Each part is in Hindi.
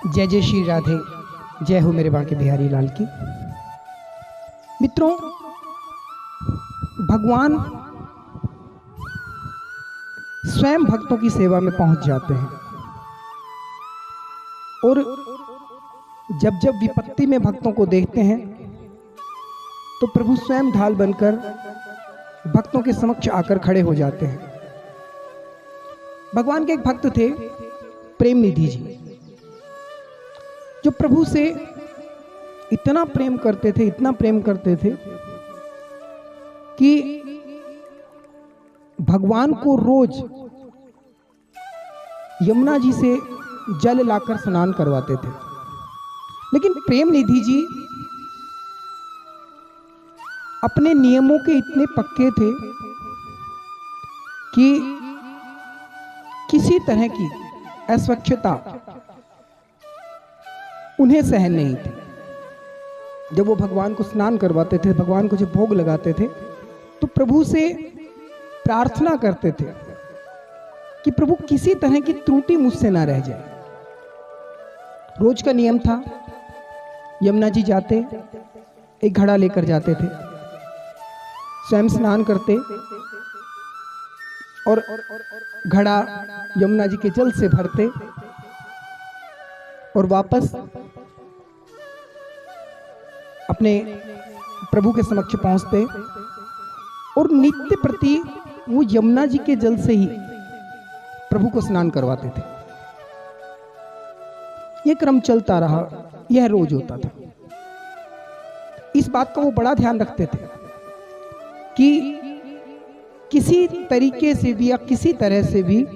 जय जय श्री राधे। जय हो मेरे बांके बिहारी लाल की। मित्रों, भगवान स्वयं भक्तों की सेवा में पहुंच जाते हैं और जब जब विपत्ति में भक्तों को देखते हैं तो प्रभु स्वयं ढाल बनकर भक्तों के समक्ष आकर खड़े हो जाते हैं। भगवान के एक भक्त थे, प्रेम निधि जी, जो प्रभु से इतना प्रेम करते थे, इतना प्रेम करते थे कि भगवान को रोज यमुना जी से जल लाकर स्नान करवाते थे। लेकिन प्रेम निधि जी अपने नियमों के इतने पक्के थे कि किसी तरह की अस्वच्छता उन्हें सहन नहीं थी। जब वो भगवान को स्नान करवाते थे, भगवान को जब भोग लगाते थे, तो प्रभु से प्रार्थना करते थे कि प्रभु किसी तरह की त्रुटि मुझसे ना रह जाए। रोज का नियम था, यमुना जी जाते, एक घड़ा लेकर जाते थे, स्वयं स्नान करते और घड़ा यमुना जी के जल से भरते और वापस अपने प्रभु के समक्ष पहुंचते और नित्य प्रति वो यमुना जी के जल से ही प्रभु को स्नान करवाते थे। यह क्रम चलता रहा, यह रोज होता था। इस बात का वो बड़ा ध्यान रखते थे कि किसी तरीके से भी या किसी तरह से भी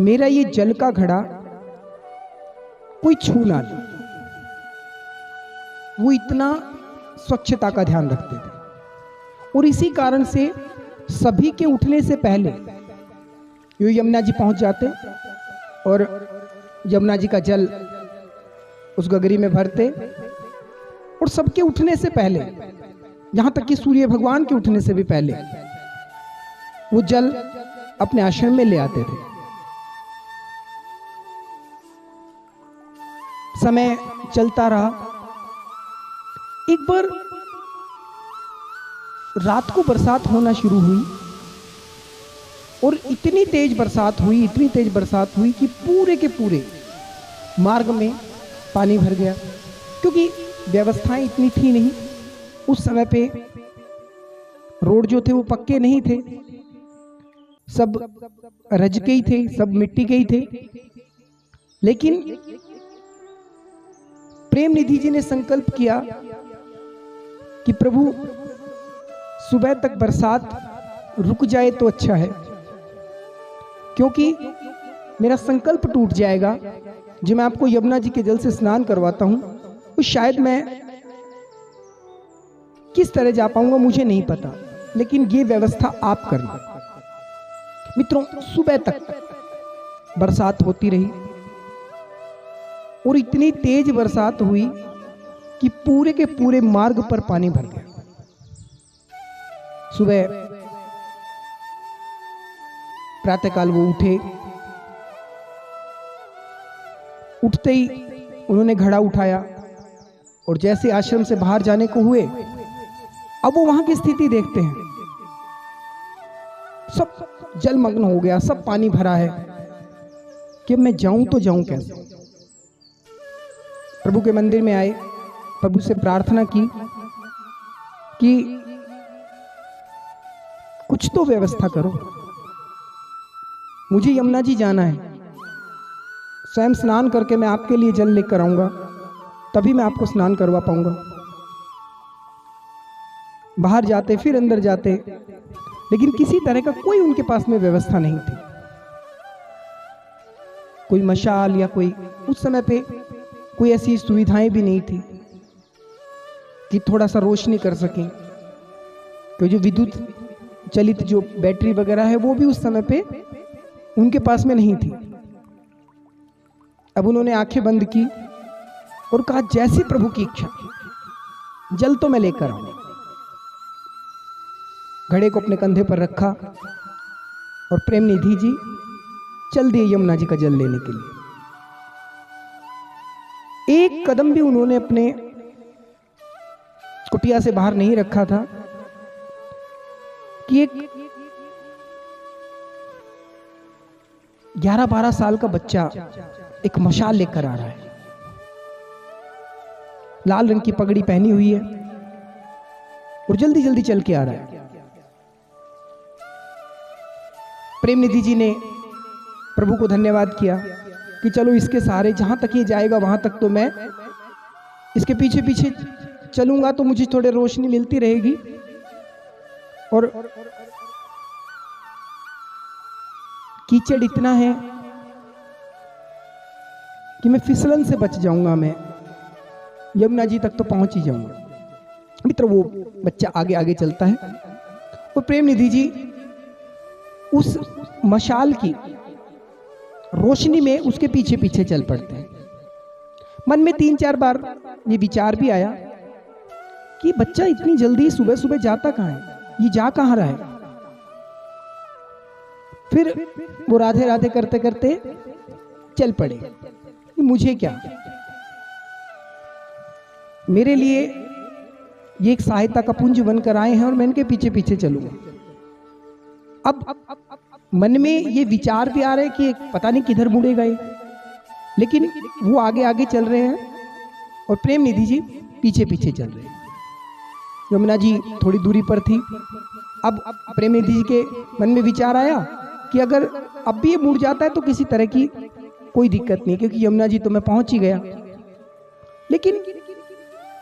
मेरा ये जल का घड़ा कोई छू ना ले। वो इतना स्वच्छता का ध्यान रखते थे और इसी कारण से सभी के उठने से पहले यो यमुना जी पहुंच जाते और यमुना जी का जल उस गगरी में भरते और सबके उठने से पहले, यहां तक कि सूर्य भगवान के उठने से भी पहले, वो जल अपने आश्रम में ले आते थे। समय चलता रहा। एक बार रात को बरसात होना शुरू हुई और इतनी तेज बरसात हुई कि पूरे के पूरे मार्ग में पानी भर गया। क्योंकि व्यवस्थाएं इतनी थी नहीं उस समय पे, रोड जो थे वो पक्के नहीं थे, सब रज के ही थे, सब मिट्टी के ही थे। लेकिन प्रेम निधि जी ने संकल्प किया कि प्रभु सुबह तक बरसात रुक जाए तो अच्छा है, क्योंकि मेरा संकल्प टूट जाएगा जो मैं आपको यमुना जी के जल से स्नान करवाता हूं, तो शायद मैं किस तरह जा पाऊंगा मुझे नहीं पता, लेकिन ये व्यवस्था आप करना। मित्रों, सुबह तक बरसात होती रही और इतनी तेज बरसात हुई कि पूरे के पूरे मार्ग पर पानी भर गया। सुबह प्रातःकाल वो उठते ही उन्होंने घड़ा उठाया और जैसे आश्रम से बाहर जाने को हुए, अब वो वहां की स्थिति देखते हैं, सब जलमग्न हो गया, सब पानी भरा है कि मैं जाऊं तो जाऊं कैसे। प्रभु के मंदिर में आए, प्रभु से प्रार्थना की कि कुछ तो व्यवस्था करो, मुझे यमुना जी जाना है, स्वयं स्नान करके मैं आपके लिए जल लेकर आऊंगा, तभी मैं आपको स्नान करवा पाऊंगा। बाहर जाते फिर अंदर जाते, लेकिन किसी तरह का कोई उनके पास में व्यवस्था नहीं थी। कोई मशाल या कोई, उस समय पे कोई ऐसी सुविधाएं भी नहीं थी कि थोड़ा सा रोशनी कर सकें। तो जो विद्युत चलित जो बैटरी वगैरह है वो भी उस समय पे उनके पास में नहीं थी। अब उन्होंने आंखें बंद की और कहा, जैसी प्रभु की इच्छा, जल तो मैं लेकर आऊं। घड़े को अपने कंधे पर रखा और प्रेम निधि जी चल दिए यमुना जी का जल लेने के लिए। एक कदम भी उन्होंने अपने कुटिया से बाहर नहीं रखा था कि एक 11-12 साल का बच्चा एक मशाल लेकर आ रहा है, लाल रंग की पगड़ी पहनी हुई है और जल्दी जल्दी चल के आ रहा है। प्रेम निधि जी ने प्रभु को धन्यवाद किया कि चलो इसके सहारे जहां तक ये जाएगा वहां तक तो मैं इसके पीछे पीछे चलूंगा तो मुझे थोड़ी रोशनी मिलती रहेगी, और कीचड़ इतना है कि मैं फिसलन से बच जाऊंगा, मैं यमुना जी तक तो पहुंच ही जाऊंगा। मित्र, वो बच्चा आगे आगे चलता है और प्रेम निधि जी उस मशाल की रोशनी में उसके पीछे पीछे चल पड़ते हैं। मन में 3-4 बार ये विचार भी आया कि बच्चा इतनी जल्दी सुबह सुबह जाता कहाँ है, ये जा कहाँ रहा है। फिर वो राधे राधे करते करते चल पड़े। मुझे क्या, मेरे लिए ये एक सहायता का पुंज बनकर आए हैं और मैं इनके पीछे पीछे चलूंगा। अब मन में ये विचार भी आ रहे कि पता नहीं किधर मुड़ेगा ये, लेकिन वो आगे आगे चल रहे हैं और प्रेम निधि जी पीछे पीछे चल रहे हैं। यमुना जी थोड़ी दूरी पर थी। अब प्रेम निधि जी के मन में विचार आया कि अगर अब भी ये मुड़ जाता है तो किसी तरह की कोई दिक्कत नहीं, क्योंकि यमुना जी तो मैं पहुंच ही गया। लेकिन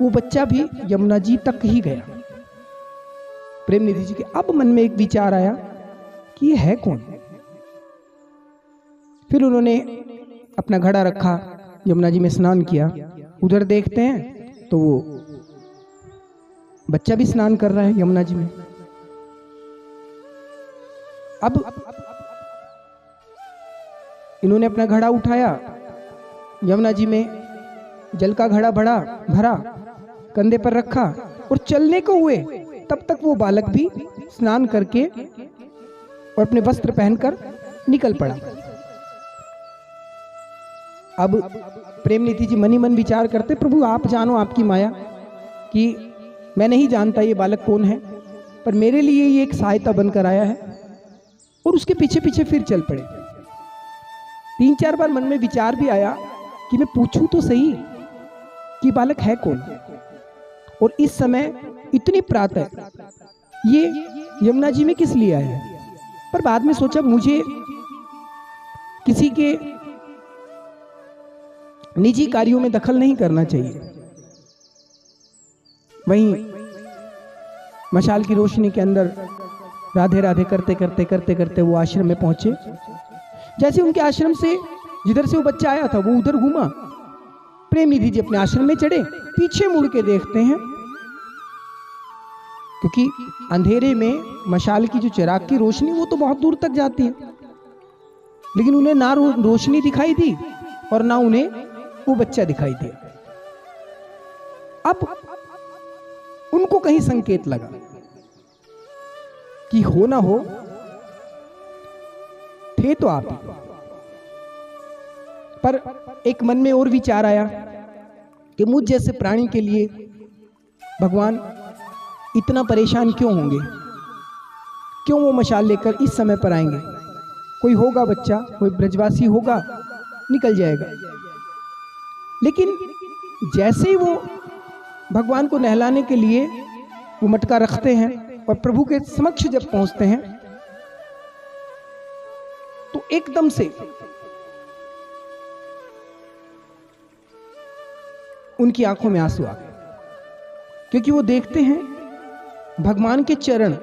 वो बच्चा भी यमुना जी तक ही गया। प्रेम निधि जी के अब मन में एक विचार आया कि ये है कौन। फिर उन्होंने अपना घड़ा रखा, यमुना जी में स्नान किया। उधर देखते हैं तो वो बच्चा भी स्नान कर रहा है यमुना जी में। अब इन्होंने अपना घड़ा उठाया, यमुना जी में जल का घड़ा भरा कंधे पर रखा और चलने को हुए तब तक वो बालक भी स्नान करके और अपने वस्त्र पहनकर निकल पड़ा। अब प्रेम निधि जी मन ही मन विचार करते, प्रभु आप जानो आपकी माया कि मैं नहीं जानता ये बालक कौन है, पर मेरे लिए ये एक सहायता बनकर आया है। और उसके पीछे पीछे फिर चल पड़े। 3-4 बार मन में विचार भी आया कि मैं पूछूं तो सही कि बालक है कौन, और इस समय इतनी प्रातः ये यमुना जी में किस लिए आया है। पर बाद में सोचा मुझे किसी के निजी कार्यों में दखल नहीं करना चाहिए। वहीं मशाल की रोशनी के अंदर राधे राधे करते करते करते करते वो आश्रम में पहुंचे। जैसे उनके आश्रम से जिधर से वो बच्चा आया था वो उधर घूमा। प्रेम निधि जी अपने आश्रम में चढ़े, पीछे मुड़ के देखते हैं, क्योंकि अंधेरे में मशाल की जो चिराग की रोशनी वो तो बहुत दूर तक जाती है, लेकिन उन्हें ना रोशनी दिखाई दी और ना उन्हें वो बच्चा दिखाई दिया। अब उनको कहीं संकेत लगा कि हो ना हो थे तो आप ही। पर एक मन में और विचार आया कि मुझ जैसे प्राणी के लिए भगवान इतना परेशान क्यों होंगे, क्यों वो मशाल लेकर इस समय पर आएंगे। कोई होगा बच्चा, कोई ब्रजवासी होगा, निकल जाएगा। लेकिन जैसे ही वो भगवान को नहलाने के लिए वो मटका रखते हैं और प्रभु के समक्ष जब पहुंचते हैं तो एकदम से उनकी आंखों में आंसू आ गए, क्योंकि वो देखते हैं भगवान के चरण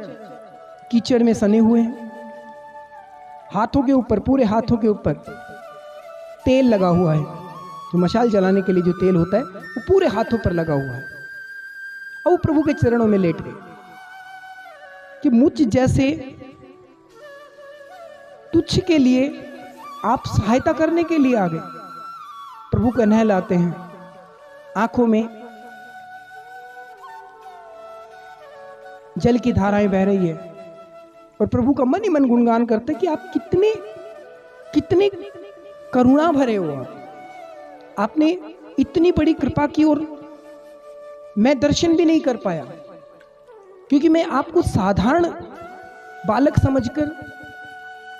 कीचड़ में सने हुए हैं। हाथों के ऊपर, पूरे हाथों के ऊपर तेल लगा हुआ है। जो मशाल जलाने के लिए जो तेल होता है वो पूरे हाथों पर लगा हुआ है। और वो प्रभु के चरणों में लेट गए कि मुझ जैसे तुच्छ के लिए आप सहायता करने के लिए आ गए। प्रभु का नहलाते हैं, आंखों में जल की धाराएं बह रही है और प्रभु का मन ही मन गुणगान करते कि आप कितने कितने करुणा भरे हो। आपने इतनी बड़ी कृपा की और मैं दर्शन भी नहीं कर पाया, क्योंकि मैं आपको साधारण बालक समझकर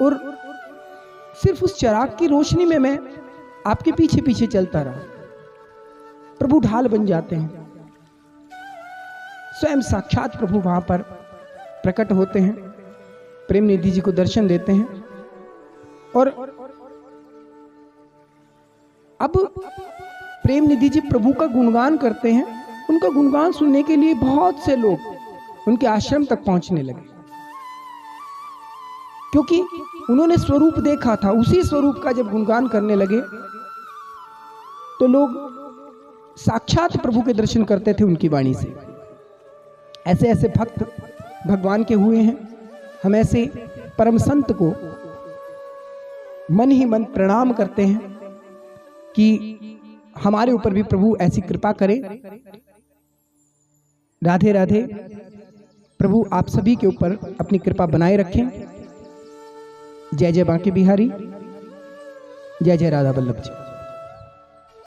और सिर्फ उस चिराग की रोशनी में मैं आपके पीछे पीछे चलता रहा। प्रभु ढाल बन जाते हैं, स्वयं साक्षात प्रभु वहां पर प्रकट होते हैं, प्रेम निधि जी को दर्शन देते हैं। और अब प्रेम निधि जी प्रभु का गुणगान करते हैं। उनका गुणगान सुनने के लिए बहुत से लोग उनके आश्रम तक पहुंचने लगे, क्योंकि उन्होंने स्वरूप देखा था। उसी स्वरूप का जब गुणगान करने लगे तो लोग साक्षात प्रभु के दर्शन करते थे उनकी वाणी से। ऐसे ऐसे भक्त भगवान के हुए हैं। हम ऐसे परम संत को मन ही मन प्रणाम करते हैं कि हमारे ऊपर भी प्रभु ऐसी कृपा करे। राधे राधे। प्रभु आप सभी के ऊपर अपनी कृपा बनाए रखें। जय जय बांके बिहारी, जय जय राधा वल्लभ जी।